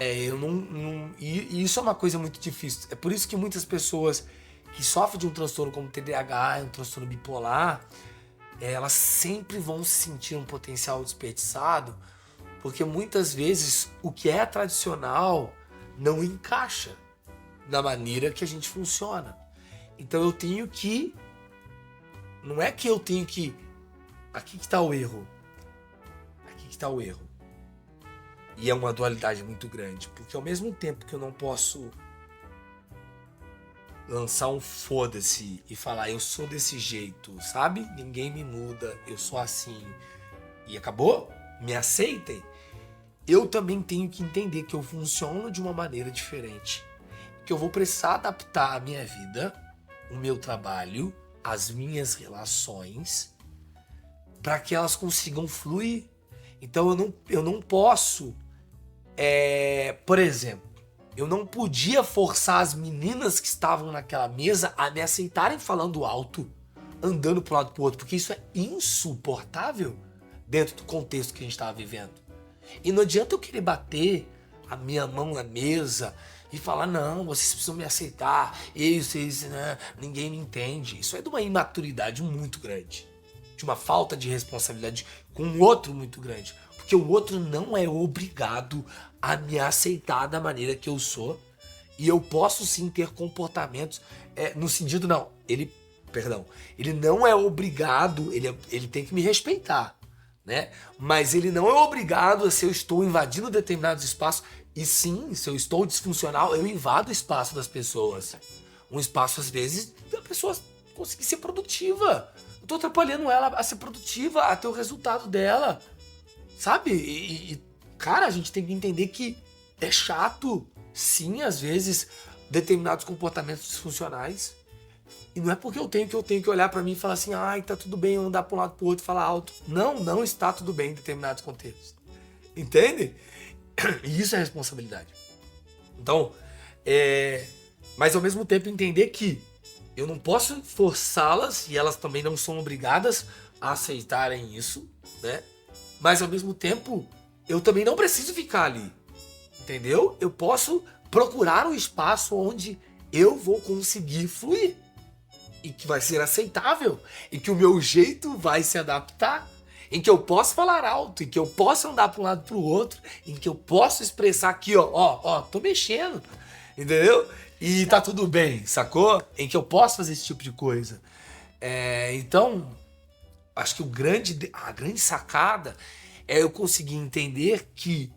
E isso é uma coisa muito difícil. É por isso que muitas pessoas que sofrem de um transtorno como TDAH, um transtorno bipolar, elas sempre vão sentir um potencial desperdiçado, porque muitas vezes o que é tradicional não encaixa na maneira que a gente funciona. Então eu tenho que... Não é que eu tenho que... Aqui que está o erro. Aqui que está o erro. E é uma dualidade muito grande, porque ao mesmo tempo que eu não posso lançar um foda-se e falar eu sou desse jeito, sabe? Ninguém me muda, eu sou assim e acabou, me aceitem. Eu também tenho que entender que eu funciono de uma maneira diferente, que eu vou precisar adaptar a minha vida, o meu trabalho, as minhas relações, para que elas consigam fluir. Então eu não posso, por exemplo, eu não podia forçar as meninas que estavam naquela mesa a me aceitarem falando alto, andando para um lado para o outro, porque isso é insuportável dentro do contexto que a gente estava vivendo. E não adianta eu querer bater a minha mão na mesa e falar, não, vocês precisam me aceitar, isso, né? Ninguém me entende. Isso é de uma imaturidade muito grande, de uma falta de responsabilidade com o outro muito grande. Porque o outro não é obrigado a me aceitar da maneira que eu sou. E eu posso sim ter comportamentos, no sentido não, ele não é obrigado, ele tem que me respeitar, né? Mas ele não é obrigado, se eu estou invadindo determinados espaços, e sim, se eu estou disfuncional, eu invado o espaço das pessoas. Um espaço, às vezes, da pessoa conseguir ser produtiva. Eu tô atrapalhando ela a ser produtiva, a ter o resultado dela. Sabe? Cara, a gente tem que entender que é chato, sim, às vezes, determinados comportamentos disfuncionais. E não é porque eu tenho que olhar pra mim e falar assim, ai, tá tudo bem eu andar pra um lado pro outro e falar alto. Não, não está tudo bem em determinados contextos. Entende? E isso é responsabilidade. Então, mas ao mesmo tempo entender que eu não posso forçá-las, e elas também não são obrigadas a aceitarem isso, né? Mas ao mesmo tempo, eu também não preciso ficar ali, entendeu? Eu posso procurar um espaço onde eu vou conseguir fluir, e que vai ser aceitável, e que o meu jeito vai se adaptar, em que eu posso falar alto, em que eu posso andar para um lado para o outro, em que eu posso expressar aqui, ó, tô mexendo, entendeu? E tá tudo bem, sacou? Em que eu posso fazer esse tipo de coisa. Então, acho que a grande sacada é eu conseguir entender que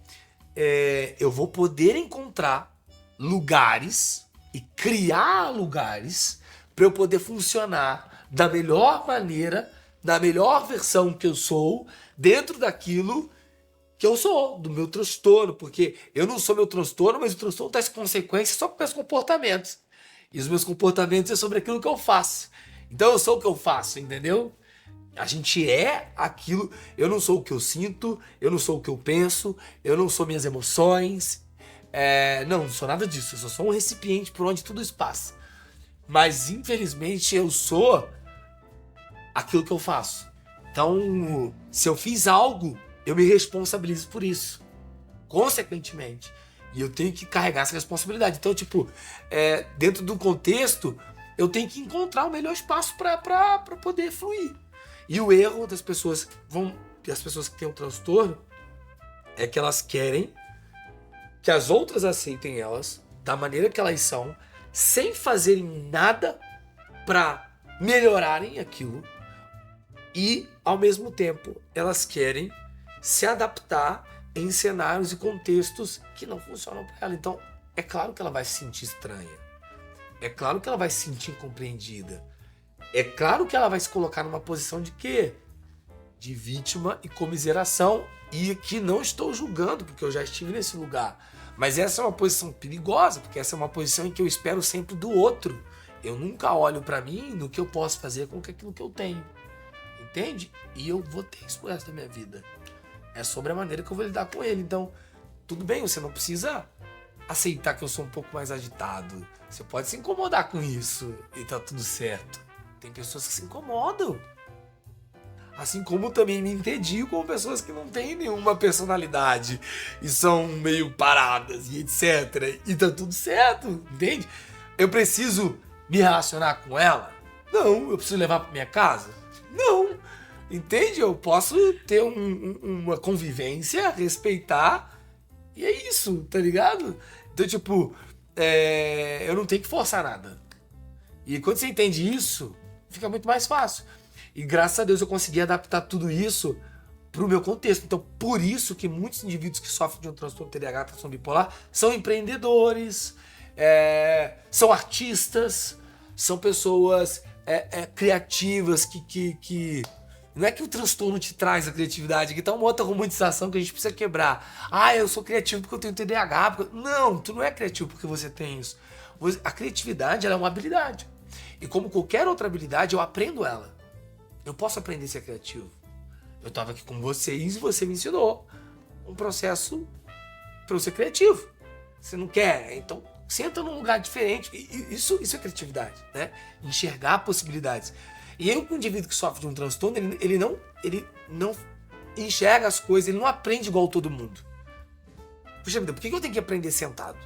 eu vou poder encontrar lugares e criar lugares para eu poder funcionar da melhor maneira, da melhor versão que eu sou, dentro daquilo que eu sou, do meu transtorno, porque eu não sou meu transtorno, mas o transtorno traz consequências só com meus comportamentos. E os meus comportamentos é sobre aquilo que eu faço. Então eu sou o que eu faço, entendeu? A gente é aquilo. Eu não sou o que eu sinto, eu não sou o que eu penso, eu não sou minhas emoções. Não sou nada disso. Eu só sou um recipiente por onde tudo isso passa. Mas infelizmente eu sou aquilo que eu faço. Então, se eu fiz algo, eu me responsabilizo por isso, consequentemente. E eu tenho que carregar essa responsabilidade. Então, dentro do contexto, eu tenho que encontrar o melhor espaço para poder fluir. E o erro das pessoas as pessoas que têm um transtorno é que elas querem que as outras aceitem elas da maneira que elas são, sem fazerem nada para melhorarem aquilo. E, ao mesmo tempo, elas querem se adaptar em cenários e contextos que não funcionam para ela. Então, é claro que ela vai se sentir estranha. É claro que ela vai se sentir incompreendida. É claro que ela vai se colocar numa posição de quê? De vítima e comiseração. E que não estou julgando, porque eu já estive nesse lugar. Mas essa é uma posição perigosa, porque essa é uma posição em que eu espero sempre do outro. Eu nunca olho para mim no que eu posso fazer com aquilo que eu tenho. Entende? E eu vou ter isso pro resto da minha vida. É sobre a maneira que eu vou lidar com ele. Então, tudo bem, você não precisa aceitar que eu sou um pouco mais agitado. Você pode se incomodar com isso e tá tudo certo. Tem pessoas que se incomodam. Assim como também me entendi com pessoas que não têm nenhuma personalidade e são meio paradas e etc. E tá tudo certo, entende? Eu preciso me relacionar com ela? Não. Eu preciso levar pra minha casa? Não. Entende? Eu posso ter uma convivência, respeitar, e é isso, tá ligado? Então, tipo, eu não tenho que forçar nada. E quando você entende isso, fica muito mais fácil. E graças a Deus eu consegui adaptar tudo isso pro meu contexto. Então, por isso que muitos indivíduos que sofrem de um transtorno TDAH, transtorno bipolar, são empreendedores, são artistas, são pessoas criativas que não é que o transtorno te traz a criatividade, aqui tá uma outra romantização que a gente precisa quebrar. Ah, eu sou criativo porque eu tenho TDAH. Não, tu não é criativo porque você tem isso. A criatividade, ela é uma habilidade. E como qualquer outra habilidade, eu aprendo ela. Eu posso aprender a ser criativo. Eu tava aqui com vocês e você me ensinou um processo para eu ser criativo. Você não quer? Então senta num lugar diferente. Isso é criatividade, né? Enxergar possibilidades. E aí o indivíduo que sofre de um transtorno, ele não enxerga as coisas, ele não aprende igual todo mundo. Puxa vida, por que eu tenho que aprender sentado?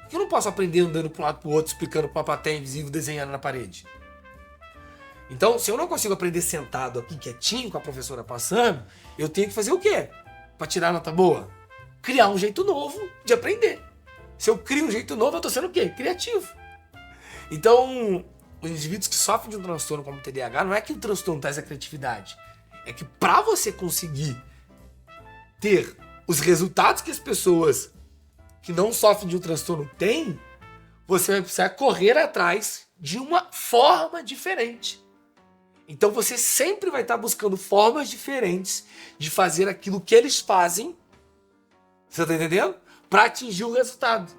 Por que eu não posso aprender andando para um lado para o outro, explicando para uma plateia invisível, desenhando na parede? Então, se eu não consigo aprender sentado aqui, quietinho, com a professora passando, eu tenho que fazer o quê? Para tirar nota boa? Criar um jeito novo de aprender. Se eu crio um jeito novo, eu estou sendo o quê? Criativo. Então, os indivíduos que sofrem de um transtorno como o TDAH, não é que o transtorno traz a criatividade. É que para você conseguir ter os resultados que as pessoas que não sofrem de um transtorno têm, você vai precisar correr atrás de uma forma diferente. Então você sempre vai estar buscando formas diferentes de fazer aquilo que eles fazem, você está entendendo? Para atingir o resultado.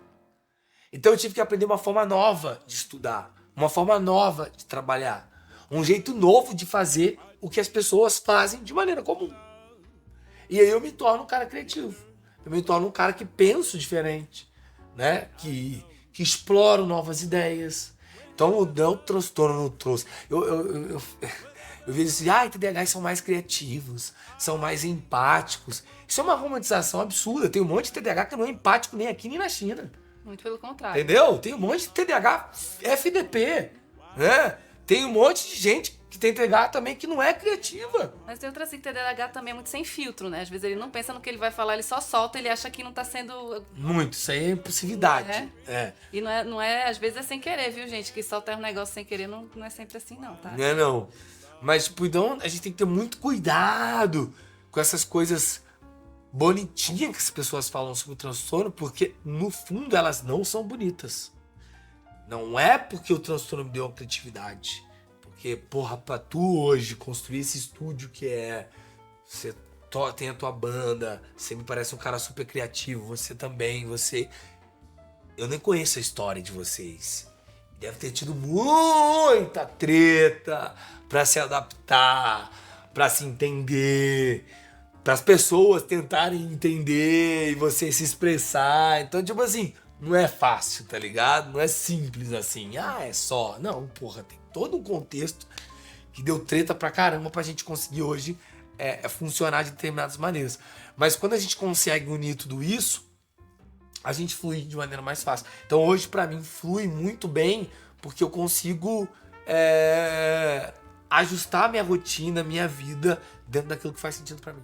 Então eu tive que aprender uma forma nova de estudar, uma forma nova de trabalhar, um jeito novo de fazer o que as pessoas fazem de maneira comum. E aí eu me torno um cara criativo, eu me torno um cara que penso diferente, né? Que exploro novas ideias. Então o transtorno não trouxe. Eu vejo assim, TDAHs são mais criativos, são mais empáticos. Isso é uma romantização absurda. Tem um monte de TDAH que não é empático nem aqui nem na China. Muito pelo contrário. Entendeu? Tem um monte de TDAH FDP, né? Tem um monte de gente que tem TDAH também que não é criativa. Mas tem outra assim, TDAH também é muito sem filtro, né? Às vezes ele não pensa no que ele vai falar, ele só solta, ele acha que não tá sendo... Muito, isso aí é impulsividade. E não é, às vezes é sem querer, viu, gente? Que solta um negócio sem querer não é sempre assim, não, tá? Não é não. Mas, tipo, então a gente tem que ter muito cuidado com essas coisas bonitinhas que as pessoas falam sobre o transtorno, porque no fundo elas não são bonitas. Não é porque o transtorno me deu uma criatividade. Porque, porra, pra tu hoje construir esse estúdio que você tem a tua banda, você me parece um cara super criativo, você também, eu nem conheço a história de vocês. Deve ter tido muita treta pra se adaptar, pra se entender, para as pessoas tentarem entender e você se expressar. Então, tipo assim, não é fácil, tá ligado? Não é simples assim. É só. Não, porra, tem todo um contexto que deu treta pra caramba pra gente conseguir hoje funcionar de determinadas maneiras. Mas quando a gente consegue unir tudo isso, a gente flui de maneira mais fácil. Então hoje pra mim flui muito bem porque eu consigo ajustar minha rotina, minha vida dentro daquilo que faz sentido pra mim.